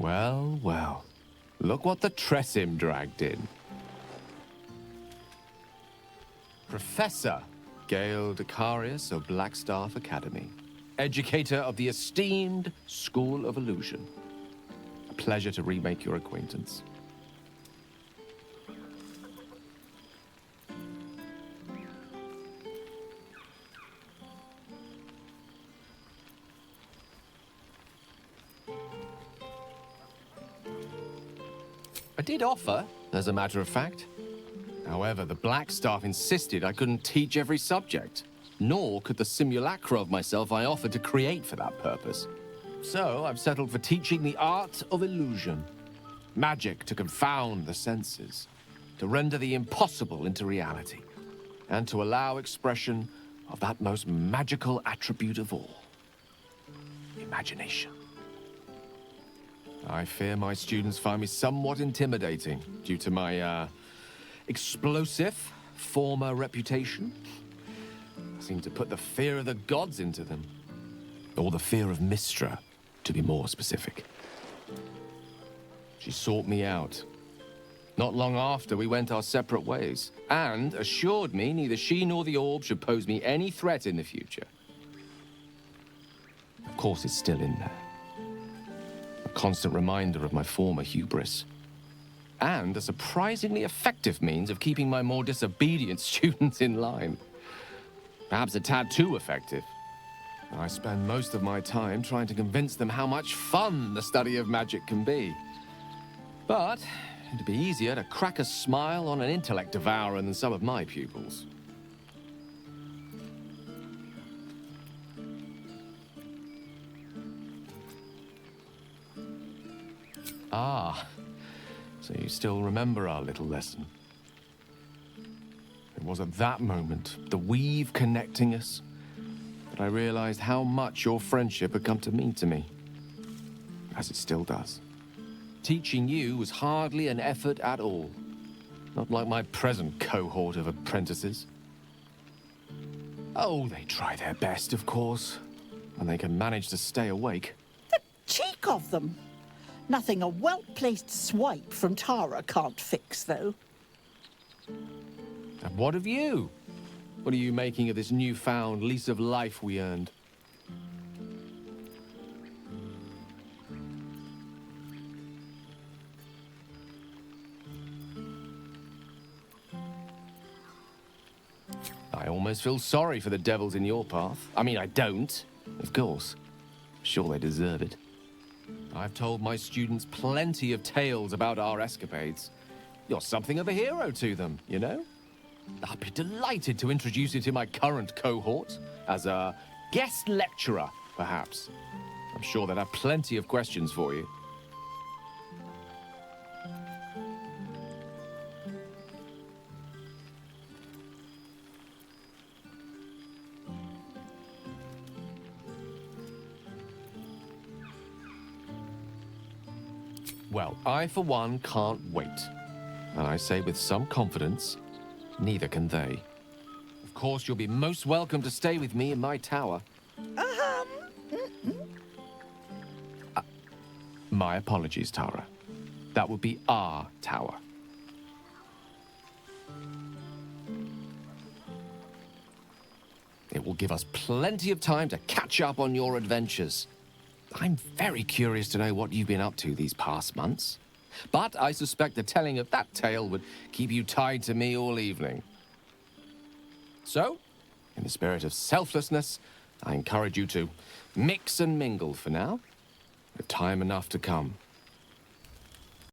Well, well. Look what the Tressim dragged in. Professor Gale Decarius of Blackstaff Academy. Educator of the esteemed School of Illusion. A pleasure to remake your acquaintance. I did offer, as a matter of fact. However, the Blackstaff insisted I couldn't teach every subject, nor could the simulacra of myself I offered to create for that purpose. So I've settled for teaching the art of illusion. Magic to confound the senses, to render the impossible into reality, and to allow expression of that most magical attribute of all, imagination. I fear my students find me somewhat intimidating due to my, explosive former reputation. I seem to put the fear of the gods into them. Or the fear of Mistra, to be more specific. She sought me out. Not long after, we went our separate ways, and assured me neither she nor the orb should pose me any threat in the future. Of course, it's still in there. A constant reminder of my former hubris. And a surprisingly effective means of keeping my more disobedient students in line. Perhaps a tad too effective. I spend most of my time trying to convince them how much fun the study of magic can be. But it'd be easier to crack a smile on an intellect devourer than some of my pupils. Ah, so you still remember our little lesson. It was at that moment, the weave connecting us, that I realized how much your friendship had come to mean to me. As it still does. Teaching you was hardly an effort at all. Not like my present cohort of apprentices. Oh, they try their best, of course, when they can manage to stay awake. The cheek of them! Nothing a well-placed swipe from Tara can't fix, though. And what of you? What are you making of this newfound lease of life we earned? I almost feel sorry for the devils in your path. I mean, I don't, of course. Sure, they deserve it. I've told my students plenty of tales about our escapades. You're something of a hero to them, you know? I'd be delighted to introduce you to my current cohort as a guest lecturer, perhaps. I'm sure they'd have plenty of questions for you. Well, I, for one, can't wait. And I say with some confidence, neither can they. Of course, you'll be most welcome to stay with me in my tower. My apologies, Tara. That would be our tower. It will give us plenty of time to catch up on your adventures. I'm very curious to know what you've been up to these past months. But I suspect the telling of that tale would keep you tied to me all evening. So, in the spirit of selflessness, I encourage you to mix and mingle for now, with time enough to come.